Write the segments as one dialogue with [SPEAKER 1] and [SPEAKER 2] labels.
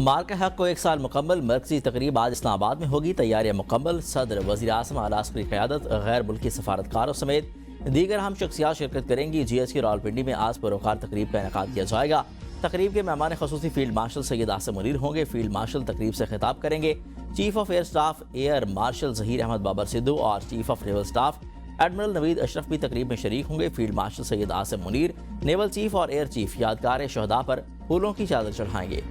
[SPEAKER 1] مارکہ حق کو 1 سال مکمل، مرکزی تقریب آج اسلام آباد میں ہوگی، تیاریاں مکمل، صدر، وزیر اعظم، اعلیٰ عسکری قیادت، غیر ملکی سفارتکاروں سمیت دیگر اہم شخصیات شرکت کریں گی۔ جی ایچ کی راولپنڈی میں آج پروقار تقریب کا انعقاد کیا جائے گا۔ تقریب کے مہمان خصوصی فیلڈ مارشل سید آصم منیر ہوں گے۔ فیلڈ مارشل تقریب سے خطاب کریں گے۔ Chief of air staff air marshal Zaheer Ahmed Babar Sidhu اور chief of naval staff admiral Naveed Ashraf بھی تقریب میں شریک ہوں گے۔ Field marshal Syed Asim Munir naval chief اور ایئر چیف یادگار شہداء پر پھولوں کی چادر چڑھائیں گے۔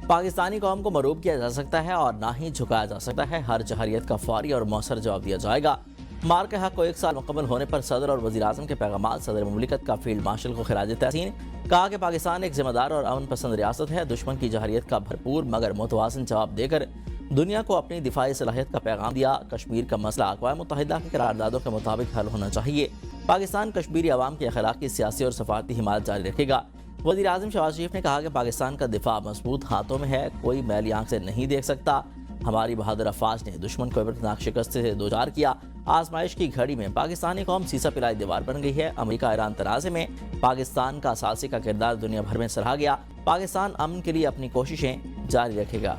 [SPEAKER 1] پاکستانی قوم کو مروب کیا جا سکتا ہے اور نہ ہی جھکایا جا سکتا ہے، ہر جہریت کا فوری اور مؤثر جواب دیا جائے گا۔ مارکہ حق کو 1 سال مکمل ہونے پر صدر اور وزیر اعظم کے پیغامات۔ صدر مملکت کا فیلڈ مارشل کو خراج تحسین، کہا کہ پاکستان ایک ذمہ دار اور امن پسند ریاست ہے، دشمن کی جہریت کا بھرپور مگر متوازن جواب دے کر دنیا کو اپنی دفاعی صلاحیت کا پیغام دیا۔ کشمیر کا مسئلہ اقوام متحدہ کی قراردادوں کے مطابق حل ہونا چاہیے۔ پاکستان کشمیری عوام کی اخلاقی، سیاسی اور سفارتی حمایت جاری رکھے گا۔ وزیر اعظم شہباز شریف نے کہا کہ پاکستان کا دفاع مضبوط ہاتھوں میں ہے، کوئی میلی آنکھ سے نہیں دیکھ سکتا۔ ہماری بہادر افواج نے دشمن کو عبرتناک شکست سے دوچار کیا۔ آزمائش کی گھڑی میں پاکستانی قوم سیسا پلائی دیوار بن گئی ہے۔ امریکہ ایران تنازع میں پاکستان کا ثالثی کا کردار دنیا بھر میں سراہا گیا۔ پاکستان امن کے لیے اپنی کوششیں جاری رکھے گا۔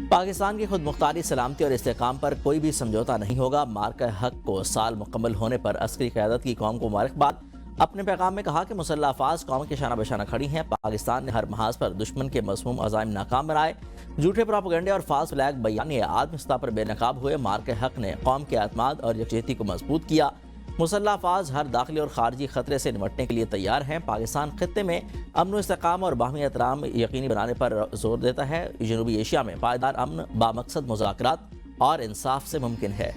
[SPEAKER 1] پاکستان کی خود مختاری، سلامتی اور استحکام پر کوئی بھی سمجھوتا نہیں ہوگا۔ مارکہ حق کو سال مکمل ہونے پر عسکری قیادت کی قوم کو مبارکباد۔ اپنے پیغام میں کہا کہ مسلح افواج قوم کے شانہ بشانہ کھڑی ہیں۔ پاکستان نے ہر محاذ پر دشمن کے مذموم عزائم ناکام بنائے، جھوٹے پروپیگنڈے اور فالس فلیگ بیانیے عالمی سطح پر بے نقاب ہوئے۔ مارکہ حق نے قوم کے اعتماد اور یکجہتی کو مضبوط کیا۔ مسلح افواج ہر داخلی اور خارجی خطرے سے نمٹنے کے لیے تیار ہیں۔ پاکستان خطے میں امن و استحکام اور باہمی احترام یقینی بنانے پر زور دیتا ہے۔ جنوبی ایشیا میں پائیدار امن بامقصد مذاکرات اور انصاف سے ممکن ہے۔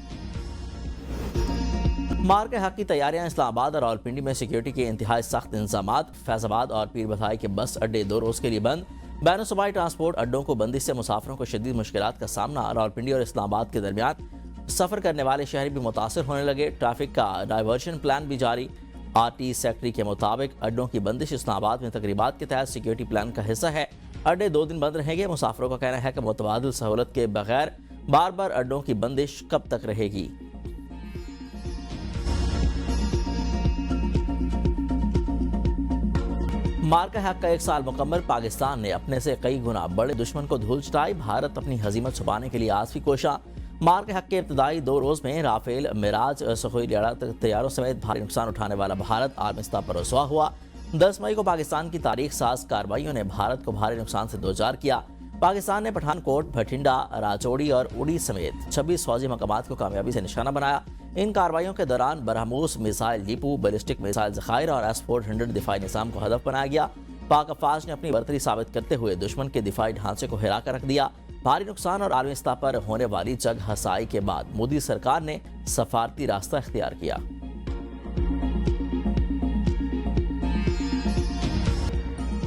[SPEAKER 1] مارکہ حق کی تیاریاں۔ اسلام آباد اور راولپنڈی میں سیکیورٹی کے انتہائی سخت انتظامات۔ فیض آباد اور پیر بتھائی کے بس اڈے 2 روز کے لیے بند۔ بین الصوبائی ٹرانسپورٹ اڈوں کو بندش سے مسافروں کو شدید مشکلات کا سامنا۔ راولپنڈی اور اسلام آباد کے درمیان سفر کرنے والے شہری بھی متاثر ہونے لگے۔ ٹریفک کا ڈائیورژن پلان بھی جاری۔ آر ٹی سیکٹری کے مطابق اڈوں کی بندش اسلام آباد میں تقریبات کے تحت سیکیورٹی پلان کا حصہ ہے۔ اڈے 2 دن بند رہیں گے۔ مسافروں کا کہنا ہے کہ متبادل سہولت کے بغیر بار بار اڈوں کی بندش کب تک رہے گی۔ مارکہ حق کا 1 سال مکمل۔ پاکستان نے اپنے سے کئی گنا بڑے دشمن کو دھول چٹائی۔ بھارت اپنی ہزیمت چھپانے کے لیے آج بھی کوشاں۔ مارکہ حق کے ابتدائی 2 روز میں رافیل، معراج، سخوئی لڑاکا طیاروں سمیت بھاری نقصان اٹھانے والا بھارت عالمی سطح پر رسوا ہوا۔ 10 مئی کو پاکستان کی تاریخ ساز کارروائیوں نے بھارت کو بھاری نقصان سے دوچار کیا۔ پاکستان نے پٹھان کوٹ، بھٹنڈا، راجوڑی اور اڑی سمیت 26 فوجی مقامات کو کامیابی سے نشانہ بنایا۔ ان کارروائیوں کے دوران BrahMos missile depot, ballistic missile ذخائر اور S-400 دفاعی نظام کو ہدف بنایا گیا۔ پاک افواج نے اپنی برتری ثابت کرتے ہوئے دشمن کے دفاعی ڈھانچے کو ہرا کر رکھ دیا۔ بھاری نقصان اور عالمی سطح پر ہونے والی جگ ہسائی کے بعد مودی سرکار نے سفارتی راستہ اختیار کیا۔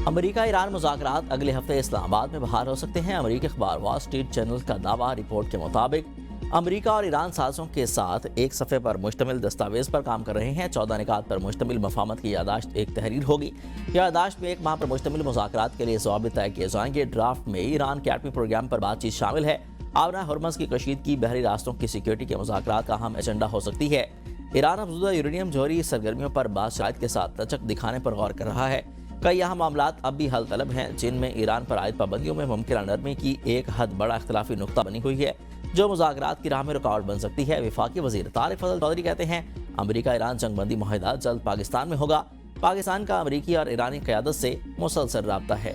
[SPEAKER 1] امریکہ ایران مذاکرات اگلے ہفتے اسلام آباد میں بحال ہو سکتے ہیں۔ امریکی اخبار وال اسٹریٹ جرنل کا دعویٰ۔ رپورٹ کے مطابق امریکہ اور ایران سازوں کے ساتھ ایک صفحے پر مشتمل دستاویز پر کام کر رہے ہیں۔ 14 نکات پر مشتمل مفاہمت کی یادداشت ایک تحریر ہوگی۔ یادداشت میں 1 ماہ پر مشتمل مذاکرات کے لیے ضوابط طے کیے جائیں گے۔ ڈرافٹ میں ایران کے ایٹمی پروگرام پر بات چیت شامل ہے۔ آبرہ ہرمز کی کشیدگی بحری راستوں کی سیکیورٹی کے مذاکرات کا اہم ایجنڈا ہو سکتی ہے۔ ایران افزودہ یورینیم جوہری سرگرمیوں پر بعض شرائط کے ساتھ لچک دکھانے پر غور کر رہا ہے۔ کئی اہم معاملات اب بھی حل طلب ہیں، جن میں ایران پر عائد پابندیوں میں ممکنہ نرمی کی ایک حد بڑا اختلافی نقطہ بنی ہوئی ہے، جو مذاکرات کی راہ میں رکاوٹ بن سکتی ہے۔ وفاقی وزیر طارق فضل چودھری کہتے ہیں امریکہ ایران جنگ بندی معاہدہ جلد پاکستان میں ہوگا۔ پاکستان کا امریکی اور ایرانی قیادت سے مسلسل رابطہ ہے۔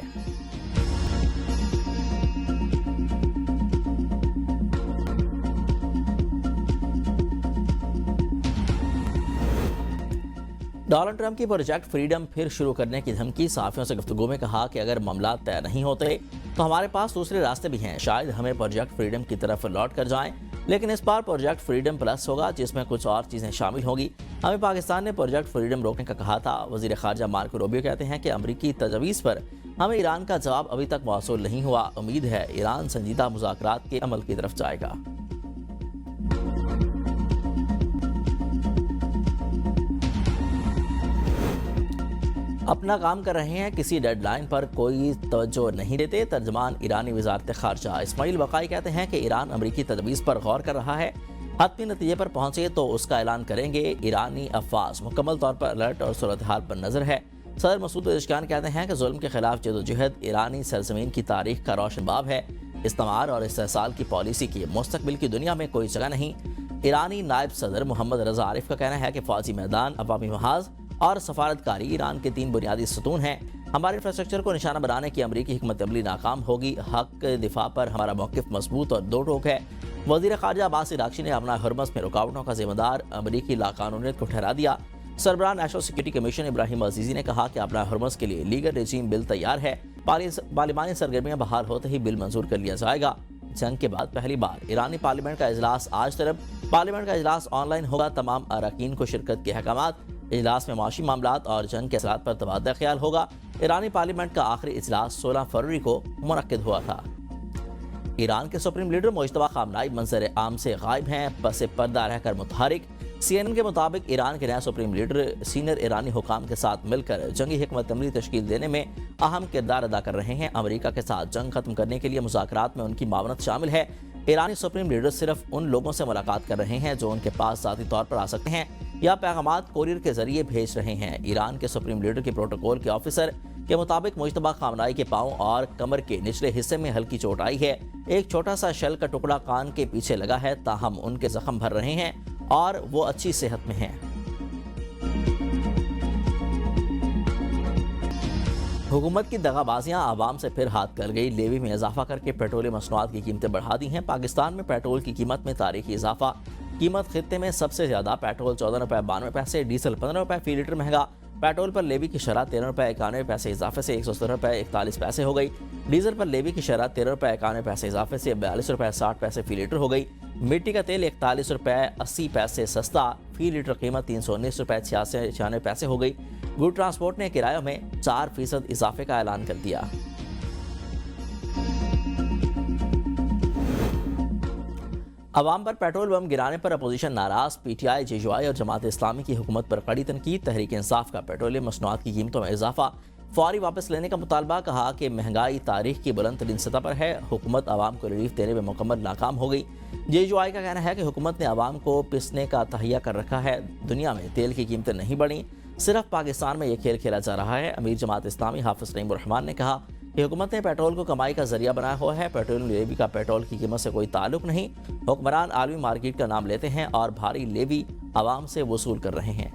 [SPEAKER 1] ڈونلڈ ٹرمپ کی پروجیکٹ فریڈم پھر شروع کرنے کی دھمکی۔ صحافیوں سے گفتگو میں کہا کہ اگر معاملات طے نہیں ہوتے تو ہمارے پاس دوسرے راستے بھی ہیں، شاید ہمیں پروجیکٹ فریڈم کی طرف لوٹ کر جائیں، لیکن اس بار پروجیکٹ فریڈم پلس ہوگا، جس میں کچھ اور چیزیں شامل ہوں گی۔ ہمیں پاکستان نے پروجیکٹ فریڈم روکنے کا کہا تھا۔ وزیر خارجہ مارکو روبیو کہتے ہیں کہ امریکی تجاویز پر ہمیں ایران کا جواب ابھی تک موصول نہیں ہوا۔ امید ہے ایران سنجیدہ مذاکرات کے عمل کی طرف جائے گا۔ اپنا کام کر رہے ہیں، کسی ڈیڈ لائن پر کوئی توجہ نہیں دیتے۔ ترجمان ایرانی وزارت خارجہ اسماعیل بقائی کہتے ہیں کہ ایران امریکی تجویز پر غور کر رہا ہے، حتمی نتیجے پر پہنچے تو اس کا اعلان کریں گے۔ ایرانی افواج مکمل طور پر الرٹ اور صورتحال پر نظر ہے۔ صدر مسعود پزشکیان کہتے ہیں کہ ظلم کے خلاف جدوجہد ایرانی سرزمین کی تاریخ کا روشن باب ہے۔ استعمار اور استحصال کی پالیسی کی مستقبل کی دنیا میں کوئی جگہ نہیں۔ ایرانی نائب صدر محمد رضا عارف کا کہنا ہے کہ فوجی میدان، عوامی محاذ اور سفارتکاری ایران کے 3 بنیادی ستون ہیں۔ ہمارے انفراسٹرکچر کو نشانہ بنانے کی امریکی حکمت عملی ناکام ہوگی۔ حق دفاع پر ہمارا موقف مضبوط اور دو ٹوک ہے۔ وزیر خارجہ عباس عراقچی نے اپنا ہرمز میں رکاوٹوں کا ذمہ دار امریکی لاقانونیت کو ٹھہرا دیا۔ سربراہ نیشنل سیکورٹی کمیشن ابراہیم عزیزی نے کہا کہ اپنا ہرمز کے لیے لیگل رجیم بل تیار ہے۔ پارلیمانی سرگرمیاں بحال ہوتے ہی بل منظور کر لیا جائے گا۔ جنگ کے بعد پہلی بار ایرانی پارلیمنٹ کا اجلاس آج طرف۔ پارلیمنٹ کا اجلاس آن لائن ہوگا۔ تمام اراکین کو شرکت کے احکامات۔ اجلاس میں معاشی معاملات اور جنگ کے اثرات پر تبادلہ خیال ہوگا۔ ایرانی پارلیمنٹ کا آخری اجلاس 16 فروری کو منعقد ہوا تھا۔ ایران کے سپریم لیڈر مجتبیٰ خامنائی منظر عام سے غائب ہیں، پس پردہ رہ کر متحرک۔ CNN کے مطابق ایران کے نئے سپریم لیڈر سینئر ایرانی حکام کے ساتھ مل کر جنگی حکمت عملی تشکیل دینے میں اہم کردار ادا کر رہے ہیں۔ امریکہ کے ساتھ جنگ ختم کرنے کے لیے مذاکرات میں ان کی معاونت شامل ہے۔ ایرانی سپریم لیڈر صرف ان لوگوں سے ملاقات کر رہے ہیں جو ان کے پاس ذاتی طور پر آ سکتے ہیں یا پیغامات کوریئر کے ذریعے بھیج رہے ہیں۔ ایران کے سپریم لیڈر کے پروٹوکول کے آفیسر کے مطابق مجتبیٰ خامنائی کے پاؤں اور کمر کے نچلے حصے میں ہلکی چوٹ آئی ہے۔ ایک چھوٹا سا شیل کا ٹکڑا کان کے پیچھے لگا ہے، تاہم ان کے زخم بھر رہے ہیں اور وہ اچھی صحت میں ہیں۔ حکومت کی دغا بازیاں عوام سے پھر ہاتھ کر گئی۔ لیوی میں اضافہ کر کے پیٹرولیم مصنوعات کی قیمتیں بڑھا دی ہیں۔ پاکستان میں پیٹرول کی قیمت میں تاریخی اضافہ۔ قیمت خطے میں سب سے زیادہ پیٹرول 14 روپے 92 پیسے، ڈیزل 15 روپے فی لیٹر مہنگا۔ پیٹرول پر لیوی کی شرح 13 روپے 91 پیسے اضافے سے 117 روپے 41 پیسے ہو گئی۔ ڈیزل پر لیوی کی شرح 13 روپے 91 پیسے اضافے سے 42 روپے 60 پیسے فی لیٹر ہو گئی۔ مٹی کا تیل 41 روپے 80 پیسے سستا، فی لیٹر قیمت 319 روپے 96 پیسے ہو گئی۔ گوڈ ٹرانسپورٹ نے کرایوں میں 4% اضافے کا اعلان کر دیا۔ عوام پر پیٹرول بم گرانے پر اپوزیشن ناراض۔ P T I, J you آئی اور جماعت اسلامی کی حکومت پر کڑی تنقید۔ تحریک انصاف کا پیٹرولیم مصنوعات کی قیمتوں میں اضافہ، فوری واپس لینے کا مطالبہ۔ کہا کہ مہنگائی تاریخ کی بلند ترین سطح پر ہے، حکومت عوام کو ریلیف دینے میں مکمل ناکام ہو گئی۔ جے یو آئی کا کہنا ہے کہ حکومت نے عوام کو پسنے کا تہیہ کر رکھا ہے۔ دنیا میں تیل کی قیمتیں نہیں بڑھیں، صرف پاکستان میں یہ کھیل کھیلا جا رہا ہے۔ امیر جماعت اسلامی حافظ نعیم الرحمان نے کہا کہ حکومت نے پیٹرول کو کمائی کا ذریعہ بنایا ہوا ہے۔ پیٹرولیم لیوی کا پیٹرول کی قیمت سے کوئی تعلق نہیں۔ حکمران عالمی مارکیٹ کا نام لیتے ہیں اور بھاری لیوی عوام سے وصول کر رہے ہیں۔